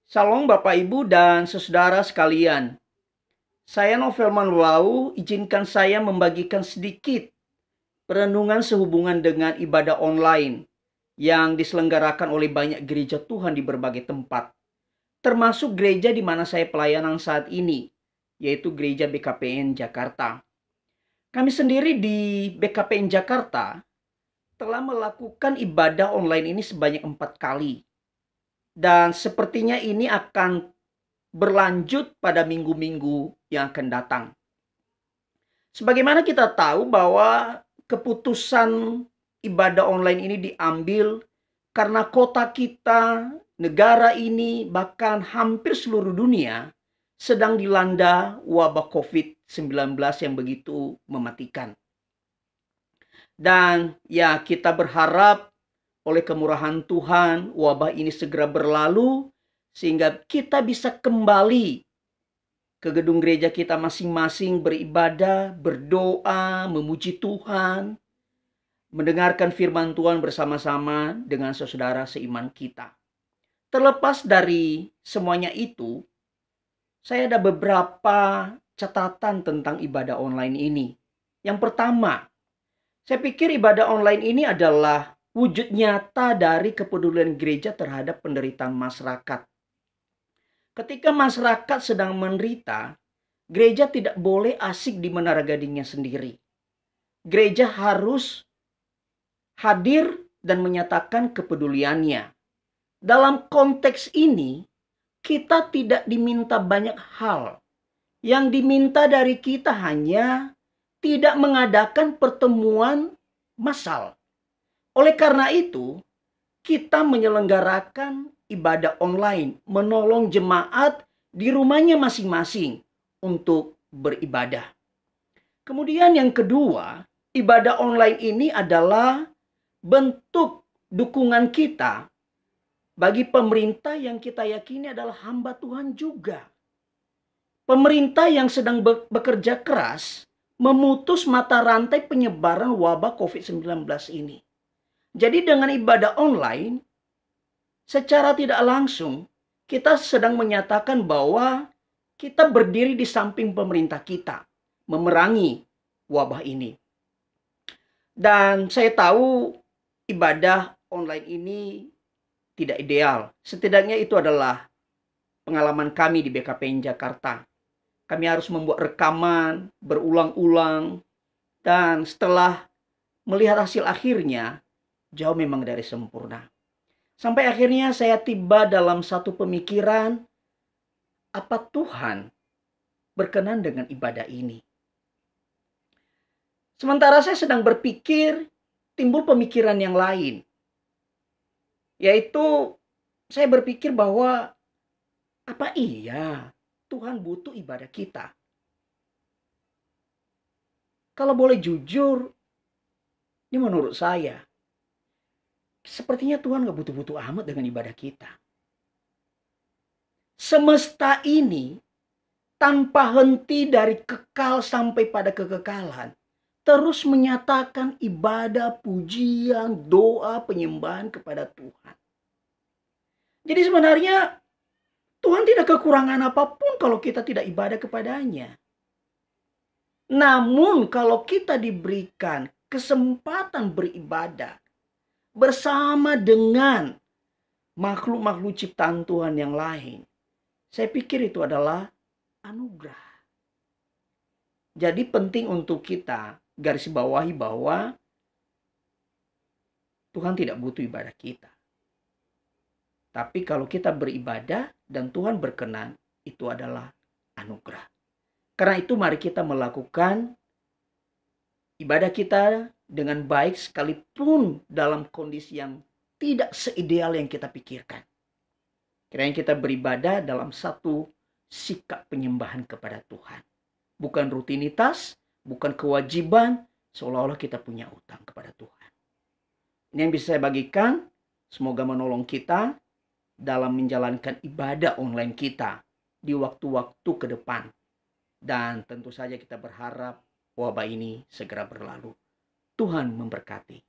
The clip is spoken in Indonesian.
Shalom Bapak Ibu dan saudara sekalian. Saya Novel Manwau, izinkan saya membagikan sedikit perenungan sehubungan dengan ibadah online yang diselenggarakan oleh banyak gereja Tuhan di berbagai tempat. Termasuk gereja di mana saya pelayanan saat ini, yaitu gereja BKPN Jakarta. Kami sendiri di BKPN Jakarta telah melakukan ibadah online ini sebanyak 4 kali. Dan sepertinya ini akan berlanjut pada minggu-minggu yang akan datang. Sebagaimana kita tahu bahwa keputusan ibadah online ini diambil karena kota kita, negara ini, bahkan hampir seluruh dunia sedang dilanda wabah COVID-19 yang begitu mematikan. Dan ya, kita berharap oleh kemurahan Tuhan wabah ini segera berlalu sehingga kita bisa kembali ke gedung gereja kita masing-masing beribadah, berdoa, memuji Tuhan, mendengarkan firman Tuhan bersama-sama dengan saudara seiman kita. Terlepas dari semuanya itu, saya ada beberapa catatan tentang ibadah online ini. Yang pertama, saya pikir ibadah online ini adalah wujud nyata dari kepedulian gereja terhadap penderitaan masyarakat. Ketika masyarakat sedang menderita, gereja tidak boleh asik di menara gadingnya sendiri. Gereja harus hadir dan menyatakan kepeduliannya. Dalam konteks ini, kita tidak diminta banyak hal. Yang diminta dari kita hanya tidak mengadakan pertemuan massal. Oleh karena itu, kita menyelenggarakan ibadah online, menolong jemaat di rumahnya masing-masing untuk beribadah. Kemudian yang kedua, ibadah online ini adalah bentuk dukungan kita bagi pemerintah yang kita yakini adalah hamba Tuhan juga. Pemerintah yang sedang bekerja keras memutus mata rantai penyebaran wabah COVID-19 ini. Jadi dengan ibadah online, secara tidak langsung kita sedang menyatakan bahwa kita berdiri di samping pemerintah kita memerangi wabah ini. Dan saya tahu ibadah online ini tidak ideal. Setidaknya itu adalah pengalaman kami di BKPN Jakarta. Kami harus membuat rekaman berulang-ulang dan setelah melihat hasil akhirnya jauh memang dari sempurna. Sampai akhirnya saya tiba dalam satu pemikiran, apa Tuhan berkenan dengan ibadah ini? Sementara saya sedang berpikir, timbul pemikiran yang lain. Yaitu saya berpikir bahwa apa iya Tuhan butuh ibadah kita? Kalau boleh jujur, ini menurut saya, sepertinya Tuhan gak butuh-butuh amat dengan ibadah kita. Semesta ini tanpa henti dari kekal sampai pada kekekalan terus menyatakan ibadah, pujian, doa, penyembahan kepada Tuhan. Jadi sebenarnya Tuhan tidak kekurangan apapun kalau kita tidak ibadah kepadanya. Namun kalau kita diberikan kesempatan beribadah bersama dengan makhluk-makhluk ciptaan Tuhan yang lain, saya pikir itu adalah anugerah. Jadi penting untuk kita garis bawahi bahwa Tuhan tidak butuh ibadah kita. Tapi kalau kita beribadah dan Tuhan berkenan, itu adalah anugerah. Karena itu mari kita melakukan ibadah kita dengan baik sekalipun dalam kondisi yang tidak seideal yang kita pikirkan. Kiranya kita beribadah dalam satu sikap penyembahan kepada Tuhan. Bukan rutinitas, bukan kewajiban, seolah-olah kita punya utang kepada Tuhan. Ini yang bisa saya bagikan, semoga menolong kita dalam menjalankan ibadah online kita di waktu-waktu ke depan. Dan tentu saja kita berharap wabah ini segera berlalu. Tuhan memberkati.